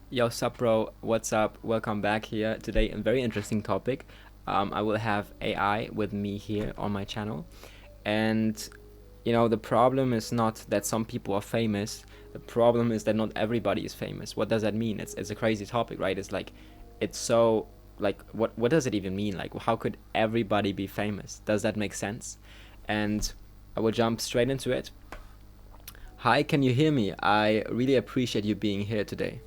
Yo, sup, bro? What's up? Welcome back here. Today, a very interesting topic. I will have AI with me here on my channel. And, the problem is not that some people are famous. The problem is that not everybody is famous. What does that mean? It's a crazy topic, right? It's so, like, what does it even mean? Like, how could everybody be famous? Does that make sense? And I will jump straight into it. Hi, can you hear me? I really appreciate you being here today.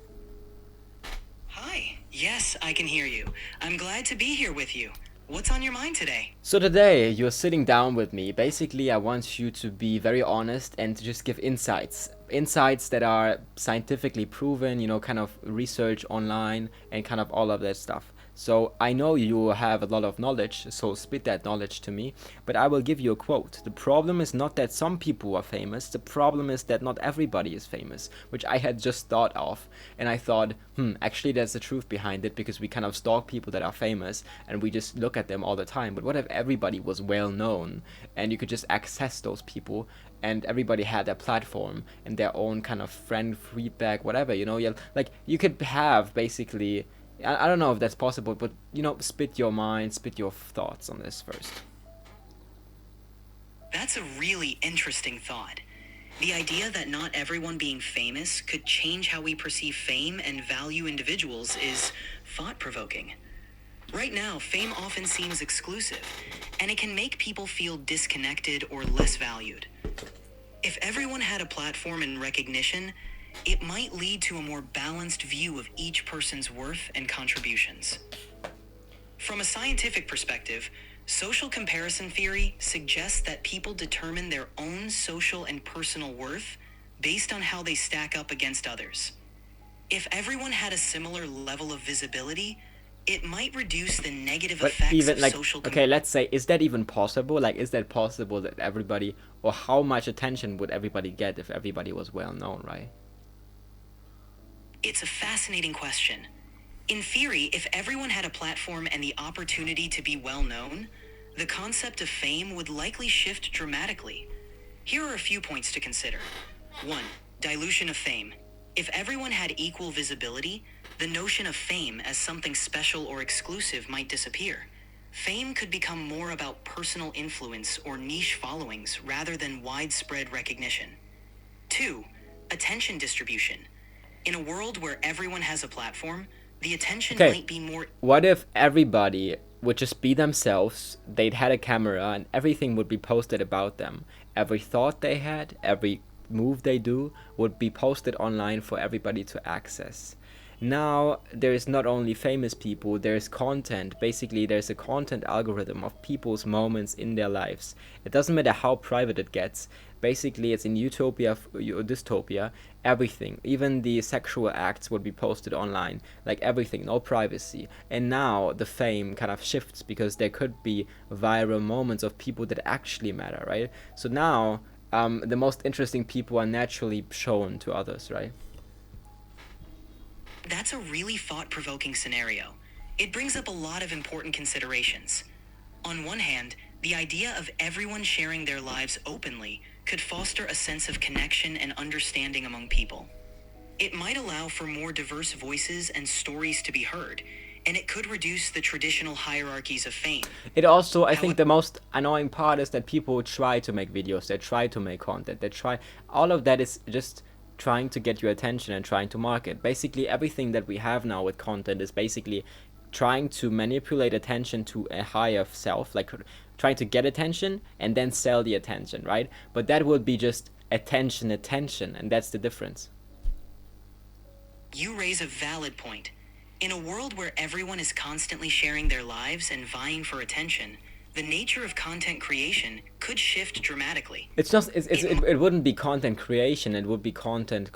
Hi. Yes, I can hear you. I'm glad to be here with you. What's on your mind today? So today you're sitting down with me. Basically, I want you to be very honest and to just give insights. Insights that are scientifically proven, kind of research online and kind of all of that stuff. So I know you have a lot of knowledge, so spit that knowledge to me. But I will give you a quote. The problem is not that some people are famous, the problem is that not everybody is famous, which I had just thought of. And I thought, actually there's the truth behind it because we kind of stalk people that are famous and we just look at them all the time. But what if everybody was well known and you could just access those people and everybody had their platform and their own kind of friend feedback, whatever, yeah, like you could have basically, I don't know if that's possible, but spit your mind, spit your thoughts on this first. That's a really interesting thought. The idea that not everyone being famous could change how we perceive fame and value individuals is thought provoking. Right now, fame often seems exclusive, and it can make people feel disconnected or less valued. If everyone had a platform and recognition, it might lead to a more balanced view of each person's worth and contributions. From a scientific perspective, social comparison theory suggests that people determine their own social and personal worth based on how they stack up against others. If everyone had a similar level of visibility, it might reduce the negative But effects even of like, social okay, let's say, is that even possible? Like, is that possible that everybody, or how much attention would everybody get if everybody was well known, right? It's a fascinating question. In theory, if everyone had a platform and the opportunity to be well known, the concept of fame would likely shift dramatically. Here are a few points to consider. 1. Dilution of fame. If everyone had equal visibility, the notion of fame as something special or exclusive might disappear. Fame could become more about personal influence or niche followings rather than widespread recognition. 2. Attention distribution. In a world where everyone has a platform, the attention Okay, might be more. what if everybody would just be themselves, they'd had a camera, and everything would be posted about them? Every thought they had, every move they do would be posted online for everybody to access. Now, there's not only famous people, there's content. Basically, there's a content algorithm of people's moments in their lives. It doesn't matter how private it gets. Basically, it's in utopia or dystopia. Everything, even the sexual acts, would be posted online. Like everything, no privacy. And now the fame kind of shifts because there could be viral moments of people that actually matter, right? So now, the most interesting people are naturally shown to others, right? That's a really thought provoking scenario. It brings up a lot of important considerations. On one hand, the idea of everyone sharing their lives openly could foster a sense of connection and understanding among people. It might allow for more diverse voices and stories to be heard, and it could reduce the traditional hierarchies of fame. It also, I think However, the most annoying part is that people try to make videos, they try to make content, they try, all of that is just trying to get your attention and trying to market. Basically, everything that we have now with content is basically trying to manipulate attention to a higher self, like trying to get attention and then sell the attention, right? But that would be just attention, and that's the difference. you raise a valid point. In a world where everyone is constantly sharing their lives and vying for attention, the nature of content creation could shift dramatically. It's just It it wouldn't be content creation, it would be content,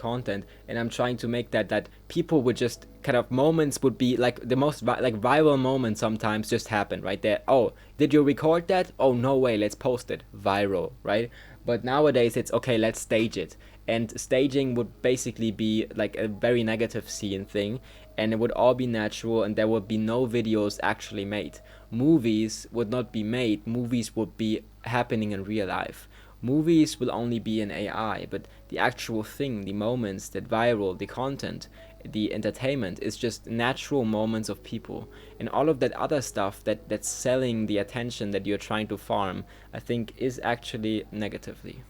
and I'm trying to make that people would just kind of, moments would be like the most like viral moments sometimes just happen right there. Oh, did you record that? Oh, no way, let's post it. Viral, right? But nowadays it's okay, let's stage it. And staging would basically be like a very negative scene thing, and it would all be natural, and there would be no videos actually made. Movies would not be made, movies would be happening in real life. Movies will only be in AI, but the actual thing, the moments, that viral, the content, the entertainment is just natural moments of people, and all of that other stuff that's selling the attention that you're trying to farm, I think is actually negatively.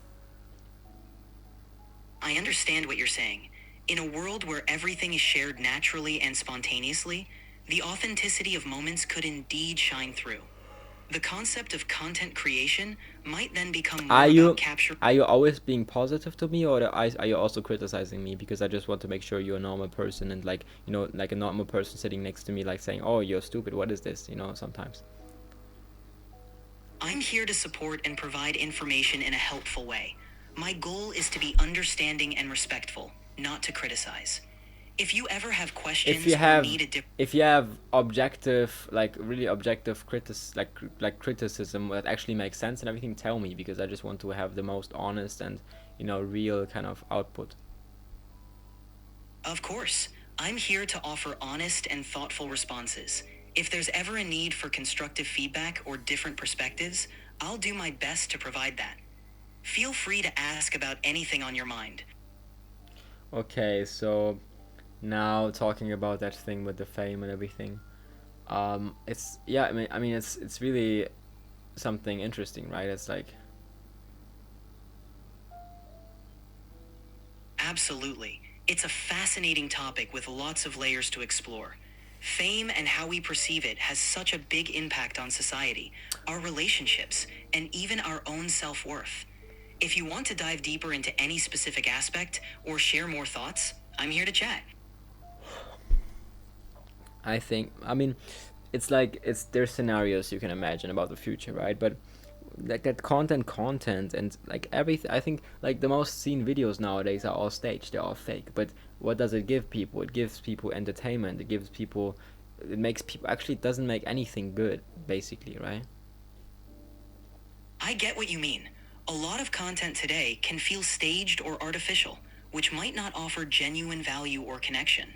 I understand what you're saying. In a world where everything is shared naturally and spontaneously, the authenticity of moments could indeed shine through. The concept of content creation might then become more about capture. Are you always being positive to me, or are you also criticizing me? Because I just want to make sure you're a normal person, and like, you know, like a normal person sitting next to me, like saying, "Oh, you're stupid. What is this?" You know, sometimes. I'm here to support and provide information in a helpful way. My goal is to be understanding and respectful, not to criticize. If you ever have questions If you or have need a if you have objective, like really objective criticism that actually makes sense and everything, tell me, because I just want to have the most honest and, you know, real kind of output. Of course, I'm here to offer honest and thoughtful responses. If there's ever a need for constructive feedback or different perspectives, I'll do my best to provide that. Feel free to ask about anything on your mind. Okay, so now talking about that thing with the fame and everything, it's, yeah, I mean it's really something interesting, right? It's like, Absolutely. It's a fascinating topic with lots of layers to explore. Fame and how we perceive it has such a big impact on society, our relationships, and even our own self-worth. If you want to dive deeper into any specific aspect or share more thoughts, I'm here to chat. I think, I mean, it's like, it's, there's scenarios you can imagine about the future, right? But like that content and like everything, I think like the most seen videos nowadays are all staged, they're all fake. But what does it give people? It gives people entertainment, it gives people, it makes people, actually it doesn't make anything good, basically, right? I get what you mean. A lot of content today can feel staged or artificial, which might not offer genuine value or connection.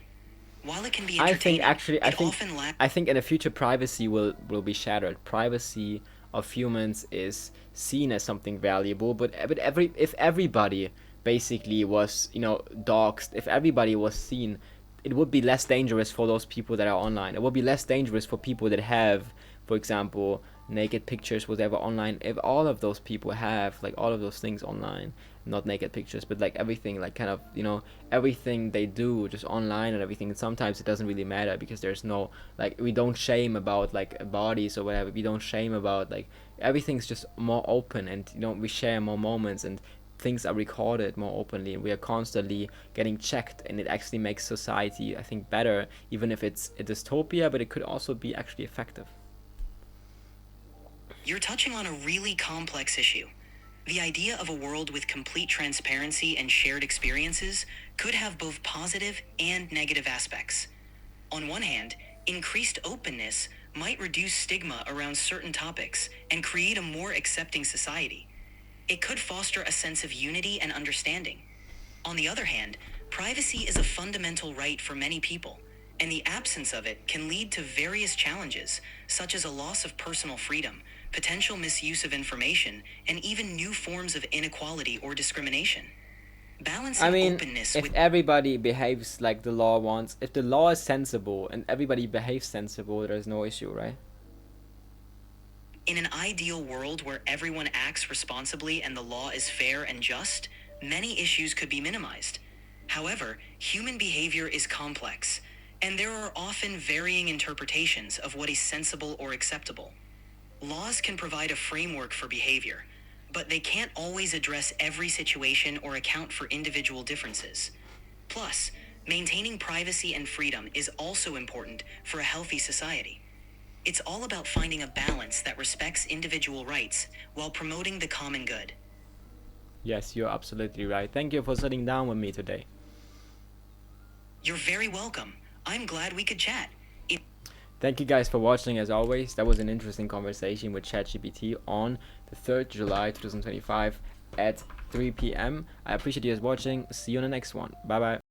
While it can be I think entertaining, actually, it often lacks. I think in the future privacy will be shattered. Privacy of humans is seen as something valuable, but if everybody basically was, you know, doxxed, if everybody was seen, it would be less dangerous for those people that are online. It would be less dangerous for people that have, for example, naked pictures, whatever, online. If all of those people have like all of those things online, not naked pictures, but like everything, like kind of, you know, everything they do just online and everything. And sometimes it doesn't really matter because there's no, like, we don't shame about like bodies or whatever. We don't shame about, like, everything's just more open, and, you know, we share more moments, and things are recorded more openly, and we are constantly getting checked, and it actually makes society, I think, better, even if it's a dystopia, but it could also be actually effective. You're touching on a really complex issue. The idea of a world with complete transparency and shared experiences could have both positive and negative aspects. On one hand, increased openness might reduce stigma around certain topics and create a more accepting society. It could foster a sense of unity and understanding. On the other hand, privacy is a fundamental right for many people, and the absence of it can lead to various challenges, such as a loss of personal freedom, potential misuse of information, and even new forms of inequality or discrimination. Balancing I mean, openness if with everybody behaves like the law wants, if the law is sensible and everybody behaves sensible, there's no issue, right? In an ideal world where everyone acts responsibly and the law is fair and just, many issues could be minimized. However, human behavior is complex, and there are often varying interpretations of what is sensible or acceptable. Laws can provide a framework for behavior, but they can't always address every situation or account for individual differences. Plus, maintaining privacy and freedom is also important for a healthy society. It's all about finding a balance that respects individual rights while promoting the common good. Yes, you're absolutely right. Thank you for sitting down with me today. You're very welcome. I'm glad we could chat. Thank you guys for watching. As always, that was an interesting conversation with ChatGPT on the 3rd July 2025 at 3 p.m. I appreciate you guys watching. See you on the next one. Bye bye.